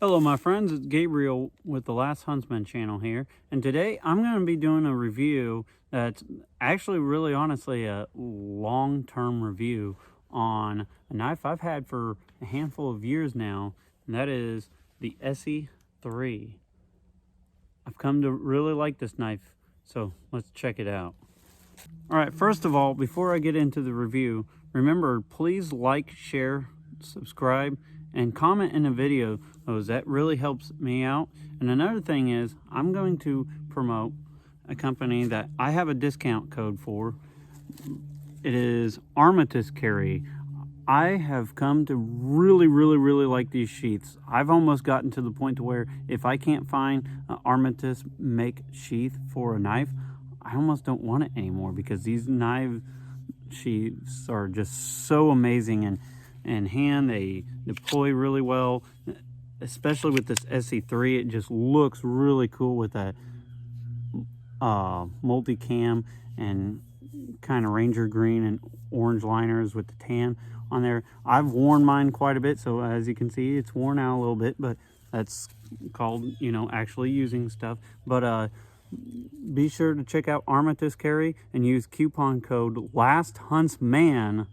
Hello my friends, it's Gabriel with the Last Huntsman channel here, and today I'm going to be doing a review that's actually really honestly a long-term review on a knife I've had for a handful of years now, and that is the Esee 3. I've come to really like this knife, so let's check it out. Alright, first of all, before I get into the review, remember please like, share, subscribe, and comment in the video. That really helps me out. And another thing is, I'm going to promote a company that I have a discount code for. It is Armitage Carry. I have come to really like these sheaths. I've almost gotten to the point to where if I can't find an Armitage make sheath for a knife, I almost don't want it anymore, because these knife sheaths are just so amazing and hand. They deploy really well, especially with this Esee 3. It just looks really cool with that multicam and kind of ranger green and orange liners with the tan on there. I've worn mine quite a bit, so as you can see, it's worn out a little bit, but that's called, you know, actually using stuff. But be sure to check out Armitage Carry and use coupon code lasthuntsman,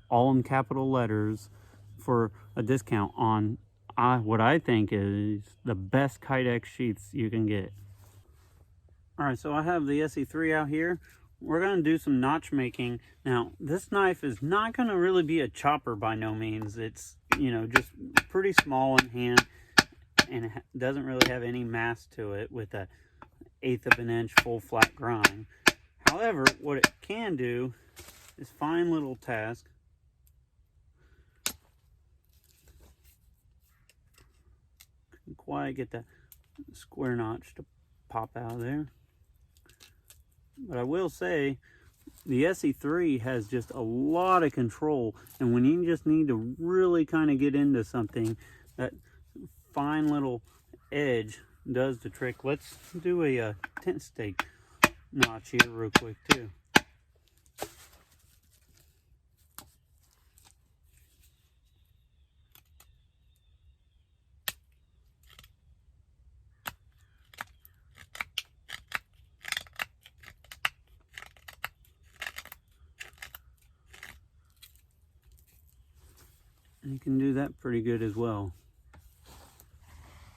all in capital letters, for a discount on what I think is the best Kydex sheaths you can get. Alright, so I have the Esee 3 out here. We're going to do some notch making. Now, this knife is not going to really be a chopper by no means. It's, you know, just pretty small in hand, and it doesn't really have any mass to it with a 1/8 of an inch full flat grind. However, what it can do is fine little task. Couldn't quite get that square notch to pop out of there. But I will say, the Esee 3 has just a lot of control, and when you just need to really kind of get into something, that fine little edge does the trick. Let's do a tent stake notch here real quick too. And you can do that pretty good as well.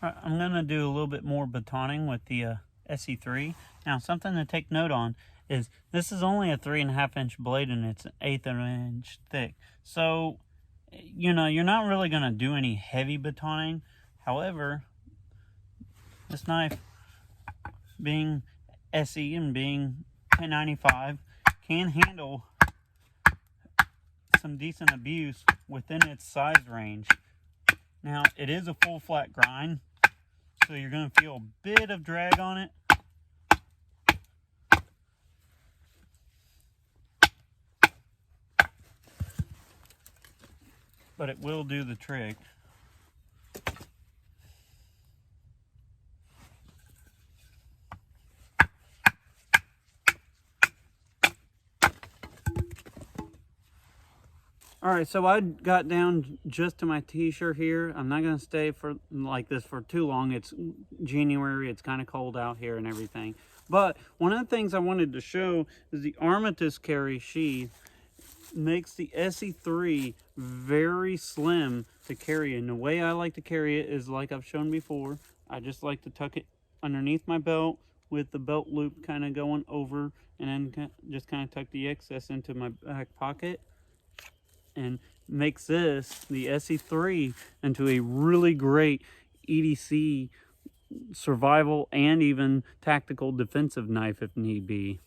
I'm going to do a little bit more batoning with the Esee 3. Now, something to take note on is this is only a 3.5 inch blade, and it's 1/8 of an inch thick. So, you know, you're not really going to do any heavy batoning. However, this knife, being Esee and being 1095, can handle some decent abuse within its size range. Now, it is a full flat grind, so you're going to feel a bit of drag on it. But it will do the trick. Alright, so I got down just to my t-shirt here. I'm not going to stay for like this for too long. It's January, it's kind of cold out here and everything. But one of the things I wanted to show is the Armitage Carry sheath makes the Esee 3 very slim to carry. And the way I like to carry it is like I've shown before. I just like to tuck it underneath my belt with the belt loop kind of going over, and then just kind of tuck the excess into my back pocket. And makes this, the Esee 3, into a really great EDC survival and even tactical defensive knife if need be.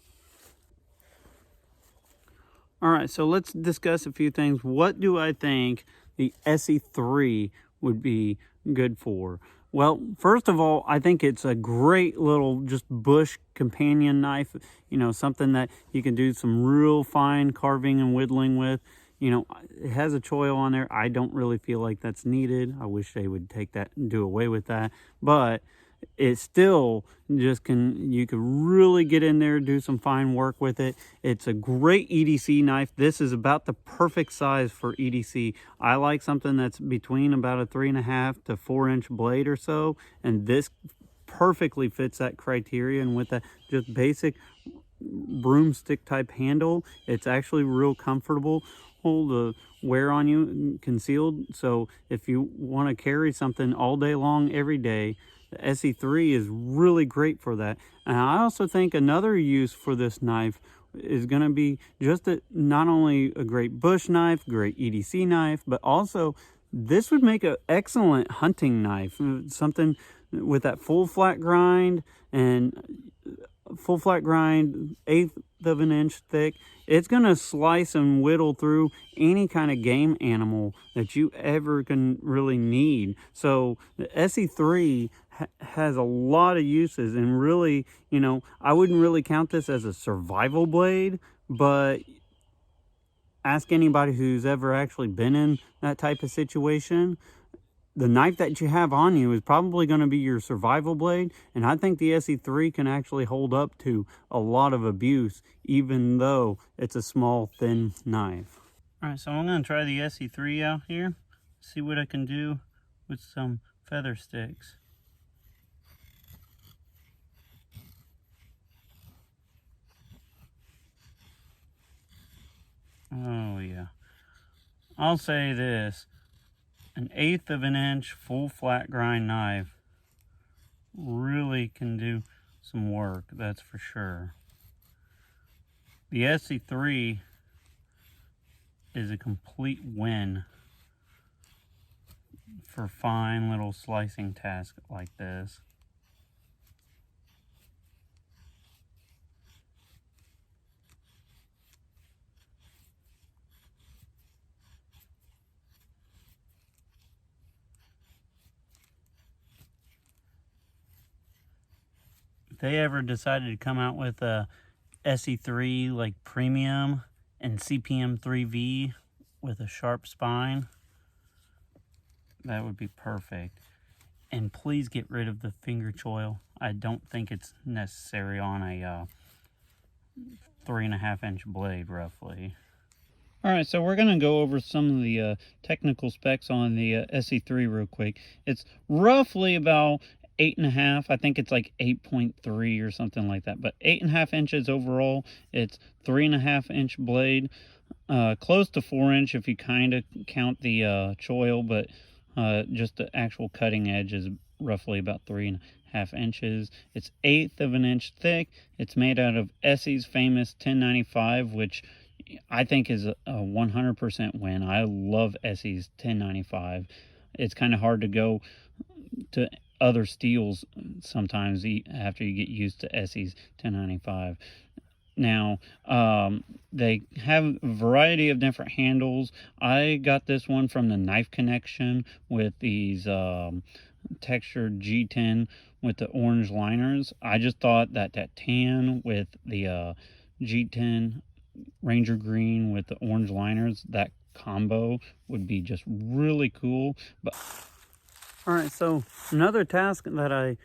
Alright, so let's discuss a few things. What do I think the Esee 3 would be good for? Well, first of all, I think it's a great little just bush companion knife. You know, something that you can do some real fine carving and whittling with. You know, it has a choil on there. I don't really feel like that's needed. I wish they would take that and do away with that. But it still just you can really get in there, do some fine work with it. It's a great EDC knife. This is about the perfect size for EDC. I like something that's between about a 3.5 to 4 inch blade or so, and this perfectly fits that criteria. And with that just basic broomstick type handle, it's actually real comfortable to wear on you, concealed. So if you want to carry something all day long every day, the SE3 is really great for that. And I also think another use for this knife is going to be just not only a great bush knife, great EDC knife, but also this would make an excellent hunting knife. Something with that full flat grind, and full flat grind, 1/8 of an inch thick. It's going to slice and whittle through any kind of game animal that you ever can really need. So the SE3 has a lot of uses, and really, you know, I wouldn't really count this as a survival blade, but ask anybody who's ever actually been in that type of situation. The knife that you have on you is probably going to be your survival blade, and I think the SE3 can actually hold up to a lot of abuse, even though it's a small, thin knife. All right, so I'm going to try the SE3 out here, see what I can do with some feather sticks. Oh yeah, I'll say this. An 1/8 of an inch full flat grind knife really can do some work, that's for sure. The SE3 is a complete win for fine little slicing tasks like this. If they ever decided to come out with a SE3 like premium and CPM 3V with a sharp spine, that would be perfect. And please get rid of the finger choil. I don't think it's necessary on a 3.5 inch blade roughly. All right, so we're gonna go over some of the technical specs on the SE3 real quick. It's roughly about 8.5. I think it's like 8.3 or something like that, but 8.5 inches overall. It's 3.5 inch blade, close to 4 inch if you kind of count the choil, but just the actual cutting edge is roughly about 3.5 inches. It's 1/8 of an inch thick. It's made out of Esee's famous 1095, which I think is a 100% win. I love Esee's 1095. It's kind of hard to go to other steels sometimes after you get used to Esee's 1095. Now, they have a variety of different handles. I got this one from the Knife Connection with these textured G10 with the orange liners. I just thought that tan with the G10 Ranger green with the orange liners, that combo would be just really cool. But all right, so another task that I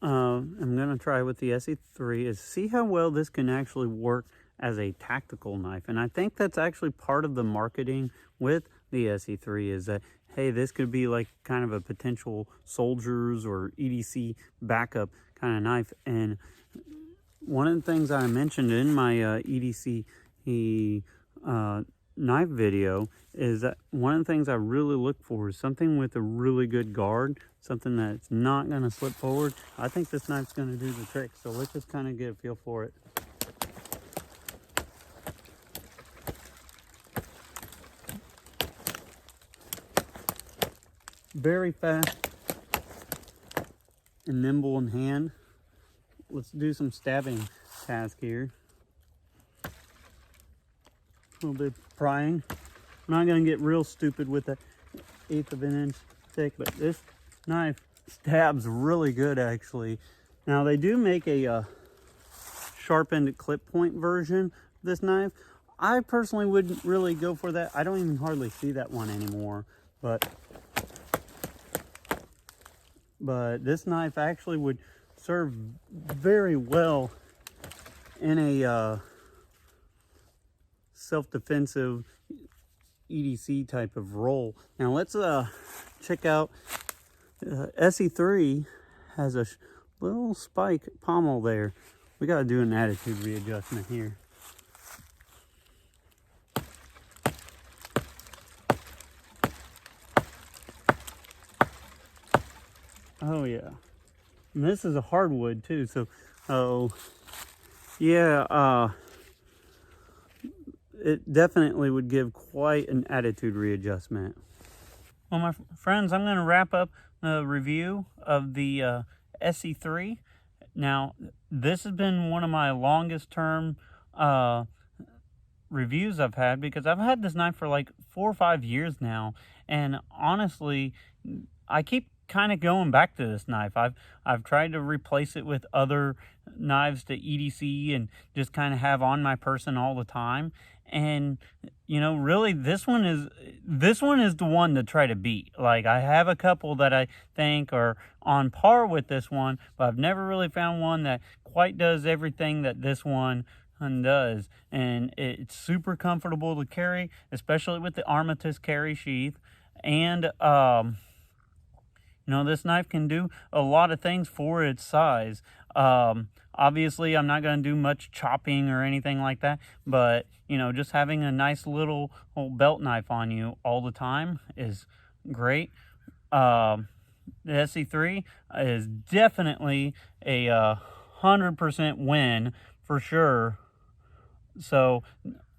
am going to try with the SE3 is see how well this can actually work as a tactical knife. And I think that's actually part of the marketing with the SE3 is that, hey, this could be like kind of a potential soldiers or EDC backup kind of knife. And one of the things I mentioned in my EDC knife video is that one of the things I really look for is something with a really good guard, something that's not going to slip forward. I think this knife's going to do the trick, so let's just kind of get a feel for it. Very fast and nimble in hand. Let's do some stabbing task here. A little bit of prying. I'm not going to get real stupid with that 1/8 of an inch thick, but this knife stabs really good actually. Now they do make a sharpened clip point version of this knife. I personally wouldn't really go for that. I don't even hardly see that one anymore, but but this knife actually would serve very well in a self-defensive EDC type of role. Now let's check out Esee has a little spike pommel there. We got to do an attitude readjustment here. Oh yeah, and this is a hardwood too, so yeah, it definitely would give quite an attitude readjustment. Well, my friends, I'm going to wrap up the review of the Esee. Now, this has been one of my longest term reviews I've had, because I've had this knife for like 4 or 5 years now, and honestly, I keep kind of going back to this knife. I've tried to replace it with other knives to EDC and just kind of have on my person all the time. And you know, really, this one is the one to try to beat. Like, I have a couple that I think are on par with this one, but I've never really found one that quite does everything that this one does. And it's super comfortable to carry, especially with the Armitage carry sheath. And you know, this knife can do a lot of things for its size. Obviously, I'm not going to do much chopping or anything like that, but, you know, just having a nice little belt knife on you all the time is great. The Esee is definitely a 100% win for sure. So,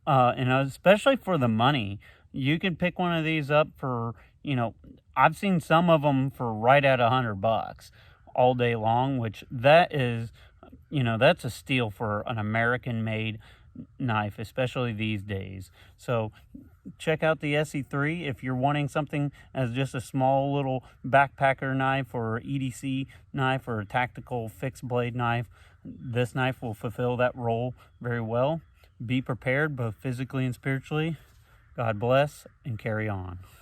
and especially for the money, you can pick one of these up for, you know, I've seen some of them for right at $100 all day long, which that is, you know, that's a steal for an American-made knife, especially these days. So check out the Esee if you're wanting something as just a small little backpacker knife or EDC knife or a tactical fixed blade knife. This knife will fulfill that role very well. Be prepared both physically and spiritually. God bless, and carry on.